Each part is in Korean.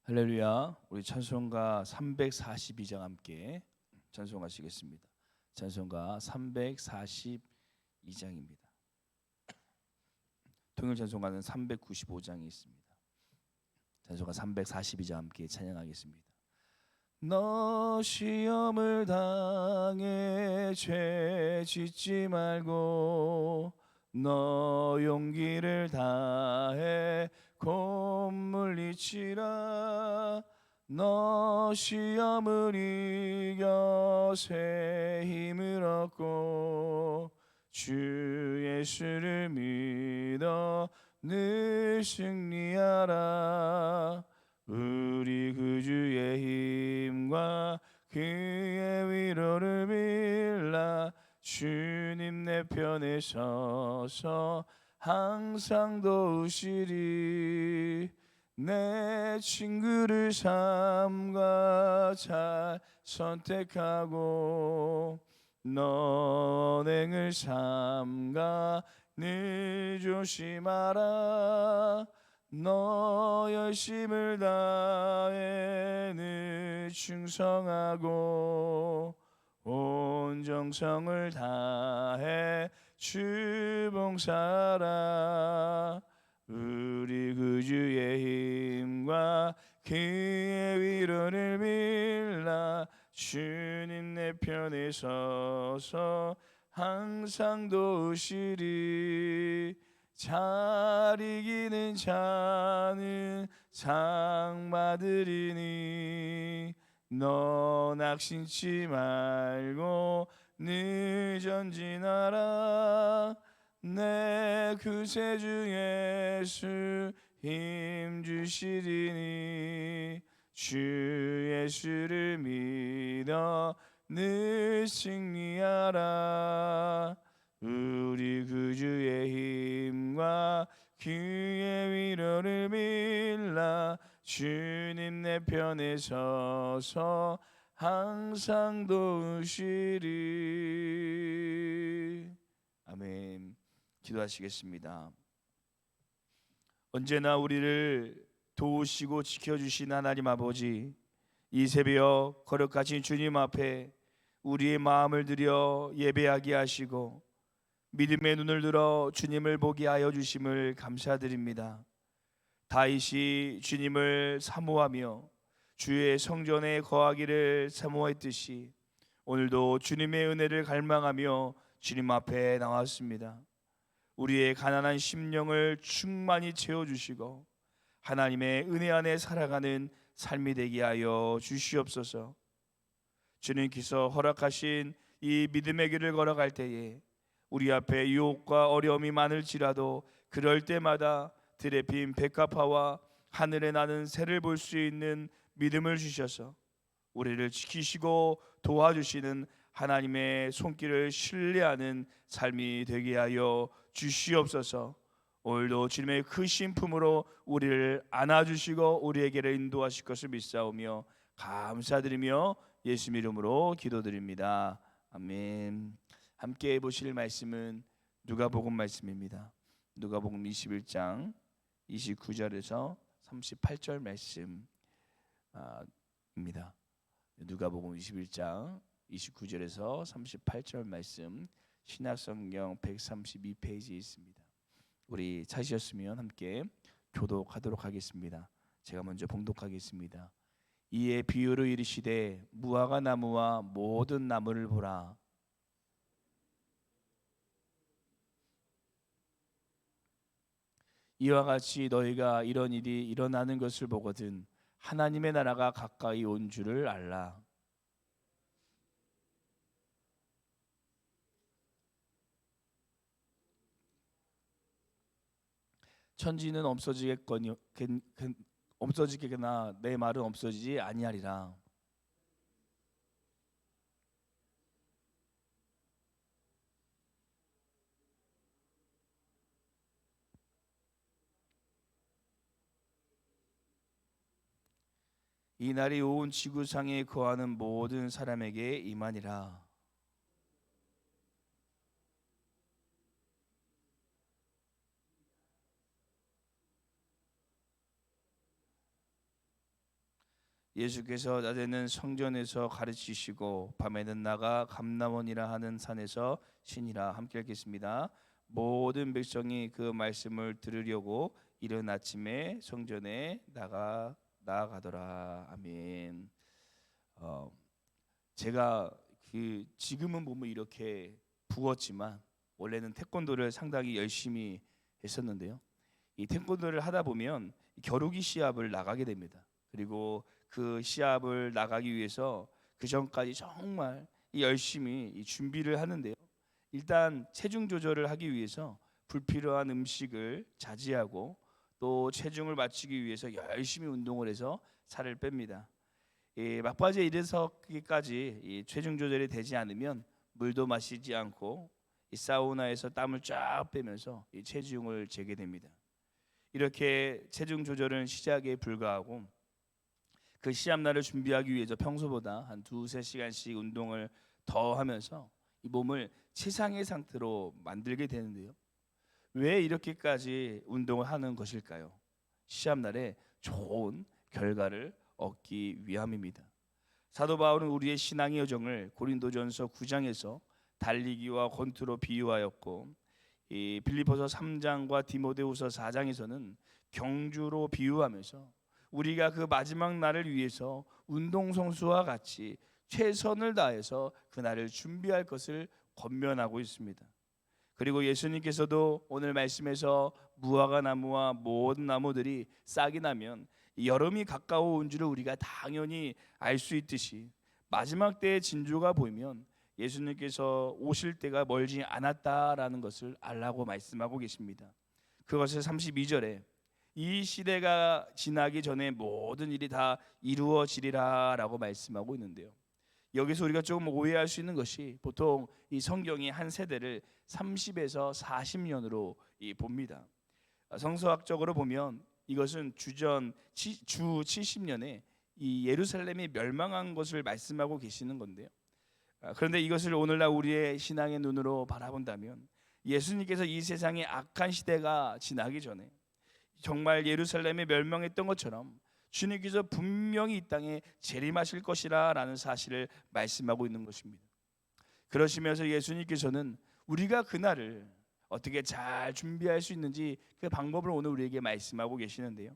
할렐루야. 우리 찬송가 342장 함께 찬송하시겠습니다. 찬송가 342장입니다. 통일 찬송가는 395장이 있습니다. 찬송가 342장 함께 찬양하겠습니다. 너 시험을 당해 죄 짓지 말고 너 용기를 다해 곧 물리치라. 너 시험을 이겨 새 힘을 얻고 주 예수를 믿어 늘 승리하라. 우리 구주의 힘과 그의 위로를 빌라. 주님 내 편에 서서 항상 도우시리. 내 친구를 삼가 잘 선택하고 너행을 삼가 늘 조심하라. 너 열심을 다해 늘 충성하고 온 정성을 다해 주 봉사하라. 우리 구주의 힘과 그의 위로를 빌라. 주님 내 편에 서서 항상 도우시리. 잘 이기는 자는 상 받으리니 너 낙심치 말고 늘 전진하라. 내 구세주 예수 힘 주시리니 주 예수를 믿어 늘 승리하라. 우리 구주의 힘과 그의 위로를 빌라. 주님 내 편에 서서 항상 도우시리. 아멘. 기도하시겠습니다. 언제나 우리를 도우시고 지켜주신 하나님 아버지, 이 새벽 거룩하신 주님 앞에 우리의 마음을 들여 예배하게 하시고 믿음의 눈을 들어 주님을 보게 하여 주심을 감사드립니다. 다윗이 주님을 사모하며 주의 성전에 거하기를 사모했듯이 오늘도 주님의 은혜를 갈망하며 주님 앞에 나왔습니다. 우리의 가난한 심령을 충만히 채워주시고 하나님의 은혜 안에 살아가는 삶이 되게 하여 주시옵소서. 주님께서 허락하신 이 믿음의 길을 걸어갈 때에 우리 앞에 유혹과 어려움이 많을지라도 그럴 때마다 들에 핀 백합화와 하늘에 나는 새를 볼 수 있는 믿음을 주셔서 우리를 지키시고 도와주시는 하나님의 손길을 신뢰하는 삶이 되게 하여 주시옵소서. 오늘도 주님의 크신 품으로 우리를 안아주시고 우리에게를 인도하실 것을 믿사오며 감사드리며 예수님 이름으로 기도드립니다. 아멘. 함께 보실 말씀은 누가복음 말씀입니다. 누가복음 21장 29절에서 38절 말씀입니다. 누가복음 21장 29절에서 38절 말씀 신약성경 132페이지에 있습니다. 우리 찾으셨으면 함께 교독하도록 하겠습니다. 제가 먼저 봉독하겠습니다. 이에 비유로 이르시되 무화과 나무와 모든 나무를 보라. 이와 같이 너희가 이런 일이 일어나는 것을 보거든 하나님의 나라가 가까이 온 줄을 알라. 천지는 없어지겠거나 내 말은 없어지지 아니하리라. 이 날이 온 지구상에 거하는 모든 사람에게 임하니라. 예수께서 낮에는 성전에서 가르치시고 밤에는 나가 감람원이라 하는 산에서 쉬니라. 함께 읽겠습니다. 모든 백성이 그 말씀을 들으려고 이른 아침에 성전에 나아가더라. 아멘. 제가 지금은 보면 이렇게 부었지만 원래는 태권도를 상당히 열심히 했었는데요. 이 태권도를 하다 보면 겨루기 시합을 나가게 됩니다. 그리고 그 시합을 나가기 위해서 그 전까지 정말 열심히 준비를 하는데요. 일단 체중 조절을 하기 위해서 불필요한 음식을 자제하고 또 체중을 맞추기 위해서 열심히 운동을 해서 살을 뺍니다. 막바지에 이르서기까지 체중 조절이 되지 않으면 물도 마시지 않고 이 사우나에서 땀을 쫙 빼면서 이 체중을 재게 됩니다. 이렇게 체중 조절은 시작에 불과하고 그 시합날을 준비하기 위해서 평소보다 한 2-3시간씩 운동을 더 하면서 이 몸을 최상의 상태로 만들게 되는데요. 왜 이렇게까지 운동을 하는 것일까요? 시합날에 좋은 결과를 얻기 위함입니다. 사도 바울은 우리의 신앙의 여정을 고린도전서 9장에서 달리기와 권투로 비유하였고, 이 빌립보서 3장과 디모데후서 4장에서는 경주로 비유하면서 우리가 그 마지막 날을 위해서 운동선수와 같이 최선을 다해서 그 날을 준비할 것을 권면하고 있습니다. 그리고 예수님께서도 오늘 말씀에서 무화과 나무와 모든 나무들이 싹이 나면 여름이 가까워온 줄을 우리가 당연히 알 수 있듯이 마지막 때의 징조가 보이면 예수님께서 오실 때가 멀지 않았다라는 것을 알라고 말씀하고 계십니다. 그것을 32절에 이 시대가 지나기 전에 모든 일이 다 이루어지리라 라고 말씀하고 있는데요. 여기서 우리가 조금 오해할 수 있는 것이 보통 이 성경이 한 세대를 30에서 40년으로 봅니다. 성서학적으로 보면 이것은 주 70년에 이 예루살렘이 멸망한 것을 말씀하고 계시는 건데요. 그런데 이것을 오늘날 우리의 신앙의 눈으로 바라본다면 예수님께서 이 세상의 악한 시대가 지나기 전에 정말 예루살렘이 멸망했던 것처럼 주님께서 분명히 이 땅에 재림하실 것이라 라는 사실을 말씀하고 있는 것입니다. 그러시면서 예수님께서는 우리가 그날을 어떻게 잘 준비할 수 있는지 그 방법을 오늘 우리에게 말씀하고 계시는데요.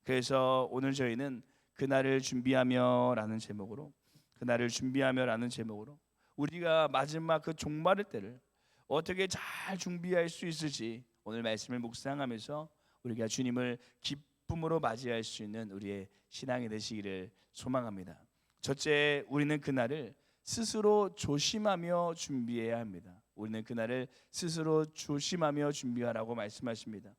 그래서 오늘 저희는 그날을 준비하며 라는 제목으로 우리가 마지막 그 종말의 때를 어떻게 잘 준비할 수 있을지 오늘 말씀을 묵상하면서 우리가 주님을 기쁨으로 맞이할 수 있는 우리의 신앙이 되시기를 소망합니다. 첫째, 우리는 그날을 스스로 조심하며 준비해야 합니다. 우리는 그날을 스스로 조심하며 준비하라고 말씀하십니다.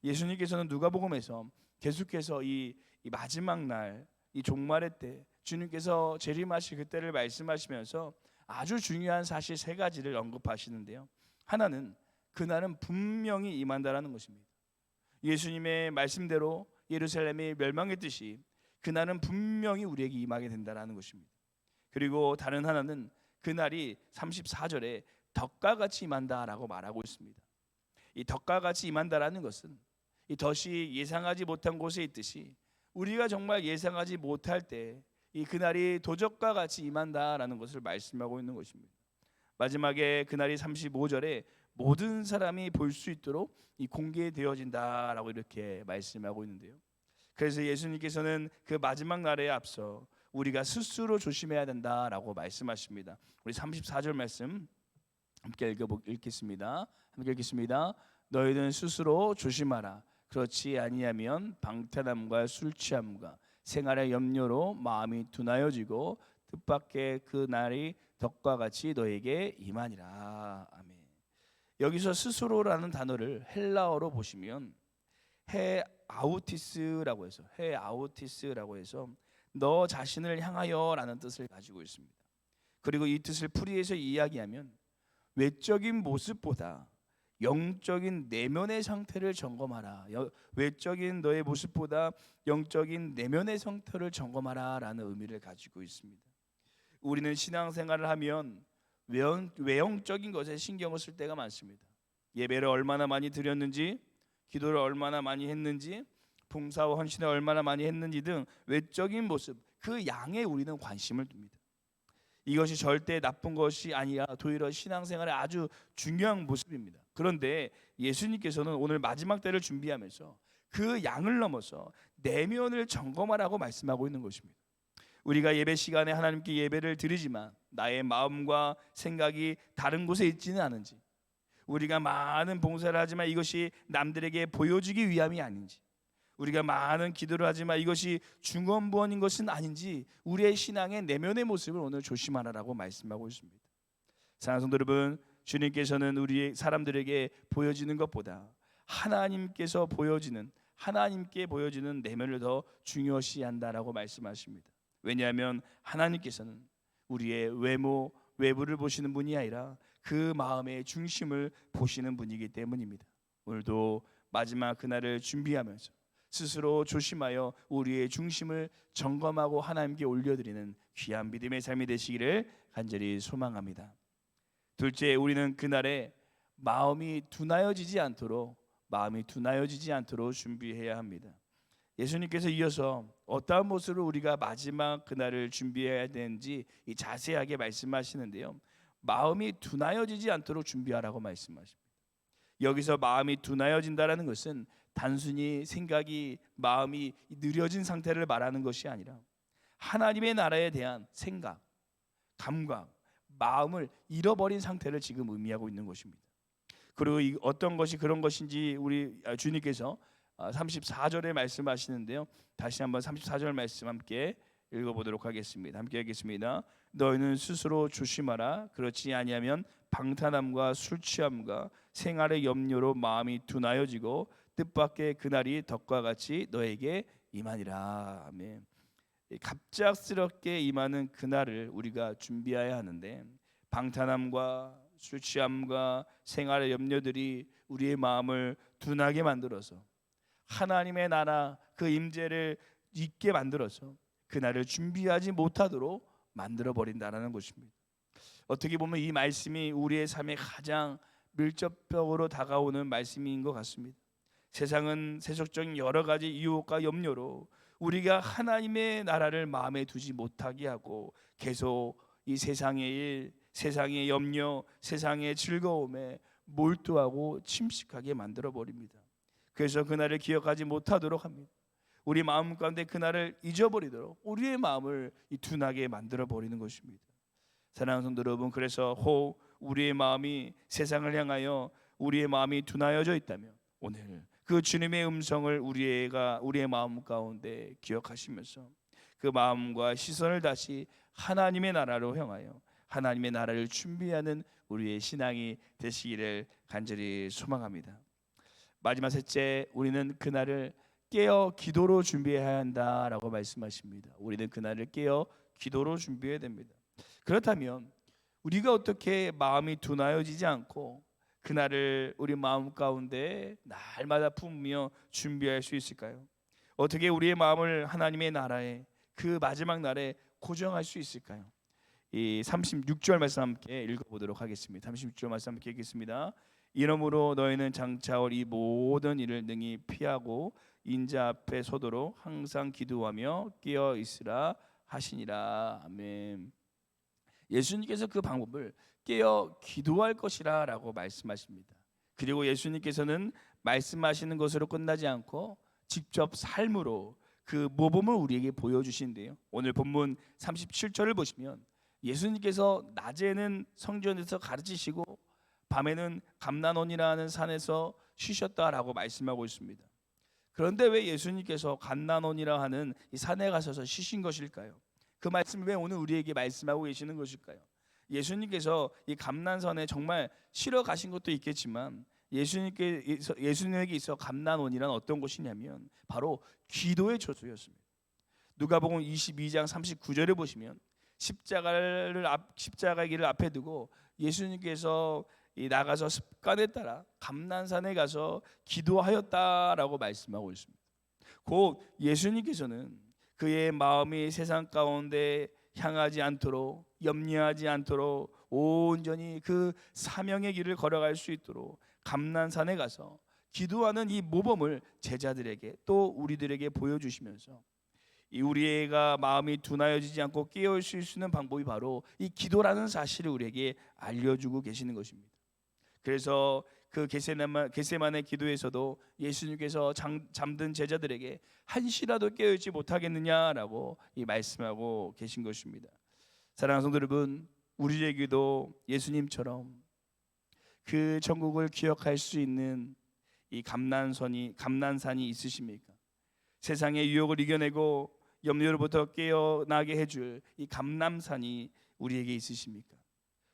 예수님께서는 누가복음에서 계속해서 이 마지막 날, 이 종말의 때 주님께서 재림하실 그때를 말씀하시면서 아주 중요한 사실 3가지를 언급하시는데요. 하나는 그날은 분명히 임한다라는 것입니다. 예수님의 말씀대로 예루살렘이 멸망했듯이 그날은 분명히 우리에게 임하게 된다라는 것입니다. 그리고 다른 하나는 그날이 34절에 덫과 같이 임한다라고 말하고 있습니다. 이 덫과 같이 임한다라는 것은 이 덫이 예상하지 못한 곳에 있듯이 우리가 정말 예상하지 못할 때 이 그날이 도적과 같이 임한다라는 것을 말씀하고 있는 것입니다. 마지막에 그날이 35절에 모든 사람이 볼 수 있도록 이 공개되어진다라고 이렇게 말씀하고 있는데요. 그래서 예수님께서는 그 마지막 날에 앞서 우리가 스스로 조심해야 된다라고 말씀하십니다. 우리 34절 말씀 함께 읽겠습니다. 함께 읽겠습니다. 너희는 스스로 조심하라. 그렇지 아니하면 방탕함과 술 취함과 생활의 염려로 마음이 둔하여지고 뜻밖의 그 날이 덕과 같이 너에게 임하니라. 아멘. 여기서 스스로라는 단어를 헬라어로 보시면 아우티스라고 해서 너 자신을 향하여라는 뜻을 가지고 있습니다. 그리고 이 뜻을 풀이해서 이야기하면 외적인 모습보다 영적인 내면의 상태를 점검하라. 외적인 너의 모습보다 영적인 내면의 상태를 점검하라라는 의미를 가지고 있습니다. 우리는 신앙생활을 하면 외형적인 것에 신경을 쓸 때가 많습니다. 예배를 얼마나 많이 드렸는지, 기도를 얼마나 많이 했는지, 봉사와 헌신을 얼마나 많이 했는지 등 외적인 모습, 그 양에 우리는 관심을 둡니다. 이것이 절대 나쁜 것이 아니라 도리어 신앙생활의 아주 중요한 모습입니다. 그런데 예수님께서는 오늘 마지막 때를 준비하면서 그 양을 넘어서 내면을 점검하라고 말씀하고 있는 것입니다. 우리가 예배 시간에 하나님께 예배를 드리지만 나의 마음과 생각이 다른 곳에 있지는 않은지, 우리가 많은 봉사를 하지만 이것이 남들에게 보여주기 위함이 아닌지, 우리가 많은 기도를 하지만 이것이 중언부언인 것은 아닌지, 우리의 신앙의 내면의 모습을 오늘 조심하라고 말씀하고 있습니다. 사랑하는 성도 여러분, 주님께서는 우리 사람들에게 보여지는 것보다 하나님께 보여지는 내면을 더 중요시한다라고 말씀하십니다. 왜냐하면 하나님께서는 우리의 외부를 보시는 분이 아니라 그 마음의 중심을 보시는 분이기 때문입니다. 오늘도 마지막 그날을 준비하면서 스스로 조심하여 우리의 중심을 점검하고 하나님께 올려드리는 귀한 믿음의 삶이 되시기를 간절히 소망합니다. 둘째, 우리는 그날에 마음이 둔하여지지 않도록 준비해야 합니다. 예수님께서 이어서 어떠한 모습으로 우리가 마지막 그날을 준비해야 되는지 자세하게 말씀하시는데요, 마음이 둔하여지지 않도록 준비하라고 말씀하십니다. 여기서 마음이 둔하여진다라는 것은 단순히 마음이 느려진 상태를 말하는 것이 아니라 하나님의 나라에 대한 생각, 감각, 마음을 잃어버린 상태를 지금 의미하고 있는 것입니다. 그리고 어떤 것이 그런 것인지 우리 주님께서 34절에 말씀하시는데요, 다시 한번 34절 말씀 함께 읽어보도록 하겠습니다. 함께 하겠습니다. 너희는 스스로 조심하라. 그렇지 아니하면 방탕함과 술 취함과 생활의 염려로 마음이 둔하여지고 뜻밖의 그날이 덕과 같이 너에게 임하니라. 아멘. 갑작스럽게 임하는 그날을 우리가 준비해야 하는데, 방탕함과 술 취함과 생활의 염려들이 우리의 마음을 둔하게 만들어서 하나님의 나라 그 임재를 잊게 만들어서 그날을 준비하지 못하도록 만들어 버린다라는 것입니다. 어떻게 보면 이 말씀이 우리의 삶에 가장 밀접적으로 다가오는 말씀인 것 같습니다. 세상은 세속적인 여러 가지 유혹과 염려로 우리가 하나님의 나라를 마음에 두지 못하게 하고 계속 이 세상의 일, 세상의 염려, 세상의 즐거움에 몰두하고 침식하게 만들어 버립니다. 그래서 그날을 기억하지 못하도록 합니다. 우리 마음 가운데 그날을 잊어버리도록 우리의 마음을 둔하게 만들어 버리는 것입니다. 사랑하는 성도 여러분, 그래서 혹 우리의 마음이 세상을 향하여 우리의 마음이 둔하여져 있다면 오늘 그 주님의 음성을 우리의 마음 가운데 기억하시면서 그 마음과 시선을 다시 하나님의 나라로 향하여 하나님의 나라를 준비하는 우리의 신앙이 되시기를 간절히 소망합니다. 마지막 셋째, 우리는 그날을 깨어 기도로 준비해야 한다라고 말씀하십니다. 우리는 그날을 깨어 기도로 준비해야 됩니다. 그렇다면 우리가 어떻게 마음이 둔하여지지 않고 그날을 우리 마음 가운데 날마다 품으며 준비할 수 있을까요? 어떻게 우리의 마음을 하나님의 나라에 그 마지막 날에 고정할 수 있을까요? 이 36절 말씀 함께 읽어보도록 하겠습니다. 36절 말씀 함께 읽겠습니다. 이러므로 너희는 장차올 이 모든 일을 능히 피하고 인자 앞에 서도록 항상 기도하며 깨어 있으라 하시니라. 아멘. 예수님께서 그 방법을 깨어 기도할 것이라 라고 말씀하십니다. 그리고 예수님께서는 말씀하시는 것으로 끝나지 않고 직접 삶으로 그 모범을 우리에게 보여주신대요. 오늘 본문 37절을 보시면 예수님께서 낮에는 성전에서 가르치시고 밤에는 감난원이라는 산에서 쉬셨다라고 말씀하고 있습니다. 그런데 왜 예수님께서 감난원이라 하는 이 산에 가셔서 쉬신 것일까요? 그 말씀을 왜 오늘 우리에게 말씀하고 계시는 것일까요? 예수님께서 이 감난산에 정말 쉬러 가신 것도 있겠지만 예수님에게 있어 감난원이란 어떤 곳이냐면 바로 기도의 처소였습니다. 누가복음 22장 39절에 보시면 십자가의 길을 앞에 두고 예수님께서 나가서 습관에 따라 감난산에 가서 기도하였다라고 말씀하고 있습니다. 곧 예수님께서는 그의 마음이 세상 가운데 향하지 않도록, 염려하지 않도록 온전히 그 사명의 길을 걸어갈 수 있도록 감난산에 가서 기도하는 이 모범을 제자들에게 또 우리들에게 보여주시면서 이 우리가 마음이 둔하여지지 않고 깨어있을 수 있는 방법이 바로 이 기도라는 사실을 우리에게 알려주고 계시는 것입니다. 그래서 그 겟세마네 기도에서도 예수님께서 잠든 제자들에게 한시라도 깨어있지 못하겠느냐라고 말씀하고 계신 것입니다. 사랑하는 성도 여러분, 우리에게도 예수님처럼 그 천국을 기억할 수 있는 이 감난산이 있으십니까? 세상의 유혹을 이겨내고 염려로부터 깨어나게 해줄 이 감람산이 우리에게 있으십니까?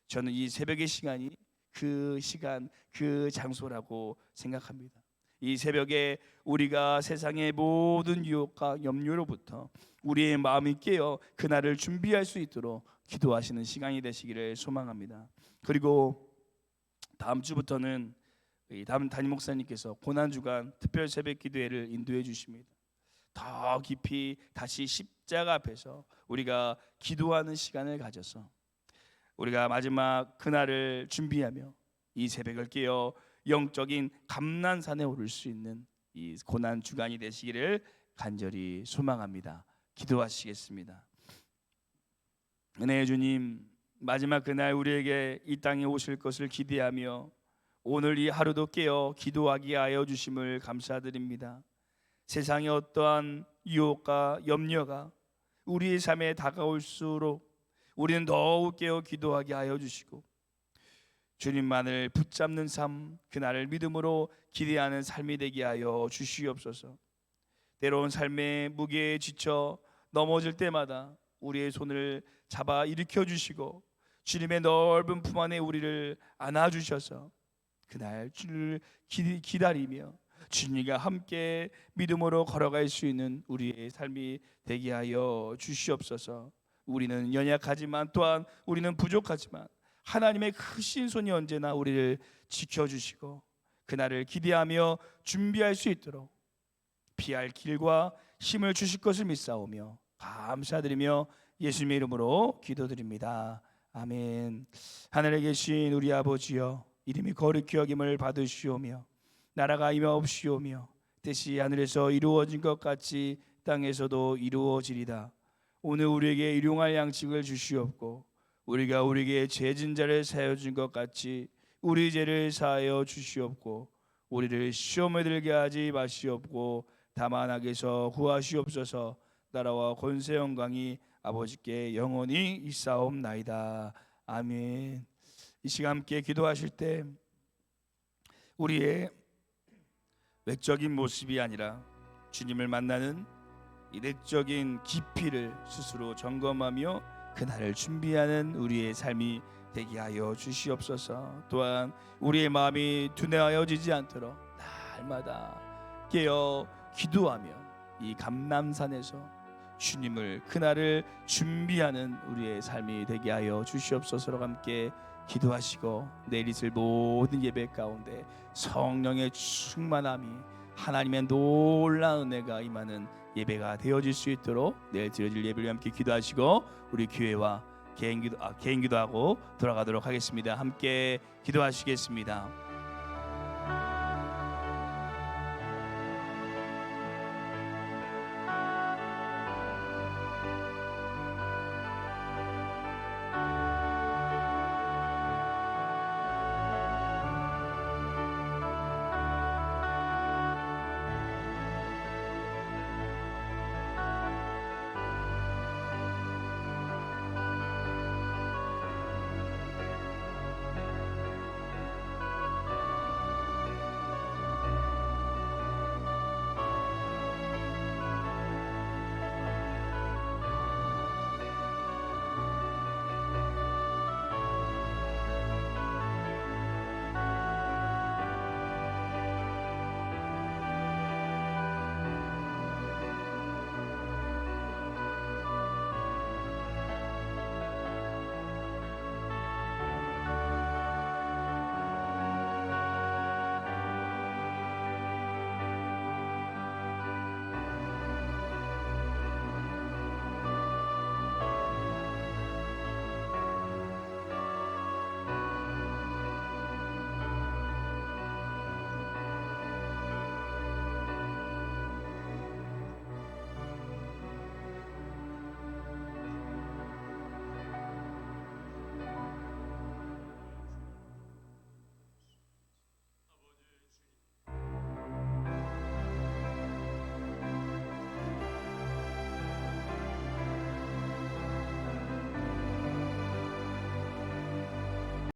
저는 이 새벽의 시간이 그 시간, 그 장소라고 생각합니다. 이 새벽에 우리가 세상의 모든 유혹과 염려로부터 우리의 마음이 깨어 그날을 준비할 수 있도록 기도하시는 시간이 되시기를 소망합니다. 그리고 다음 주부터는 다음 담임 목사님께서 고난주간 특별 새벽 기도회를 인도해 주십니다. 더 깊이 다시 십자가 앞에서 우리가 기도하는 시간을 가져서 우리가 마지막 그날을 준비하며 이 새벽을 깨어 영적인 감난산에 오를 수 있는 이 고난 주간이 되시기를 간절히 소망합니다. 기도하시겠습니다. 은혜의 주님, 마지막 그날 우리에게 이 땅에 오실 것을 기대하며 오늘 이 하루도 깨어 기도하게 하여 주심을 감사드립니다. 세상의 어떠한 유혹과 염려가 우리의 삶에 다가올수록 우리는 더욱 깨어 기도하게 하여 주시고 주님만을 붙잡는 삶, 그날을 믿음으로 기대하는 삶이 되게 하여 주시옵소서. 때로운 삶의 무게에 지쳐 넘어질 때마다 우리의 손을 잡아 일으켜 주시고 주님의 넓은 품 안에 우리를 안아주셔서 그날 주를 기다리며 주님과 함께 믿음으로 걸어갈 수 있는 우리의 삶이 되게 하여 주시옵소서. 우리는 연약하지만 또한 우리는 부족하지만 하나님의 크신 손이 언제나 우리를 지켜주시고 그날을 기대하며 준비할 수 있도록 피할 길과 힘을 주실 것을 믿사오며 감사드리며 예수님의 이름으로 기도드립니다. 아멘. 하늘에 계신 우리 아버지여, 이름이 거룩히 여김을 받으시오며 나라가 임하옵시오며 뜻이 하늘에서 이루어진 것 같이 땅에서도 이루어지리다. 오늘 우리에게 일용할 양식을 주시옵고 우리가 우리에게 죄진 자를 사하여 준 것 같이 우리 죄를 사하여 주시옵고 우리를 시험에 들게 하지 마시옵고 다만 악에서 구하시옵소서. 나라와 권세 영광이 아버지께 영원히 있사옵나이다. 아멘. 이 시간 함께 기도하실 때 우리의 외적인 모습이 아니라 주님을 만나는 이 내적인 깊이를 스스로 점검하며 그날을 준비하는 우리의 삶이 되게 하여 주시옵소서. 또한 우리의 마음이 둔해하여지지 않도록 날마다 깨어 기도하며 이 감람산에서 주님을 그날을 준비하는 우리의 삶이 되게 하여 주시옵소서. 함께 기도하시고 내일 있을 모든 예배 가운데 성령의 충만함이 하나님의 놀라운 은혜가 임하는 예배가 되어질 수 있도록 내일 드려질 예배를 함께 기도하시고 우리 교회와 개인 기도하고 돌아가도록 하겠습니다. 함께 기도하시겠습니다.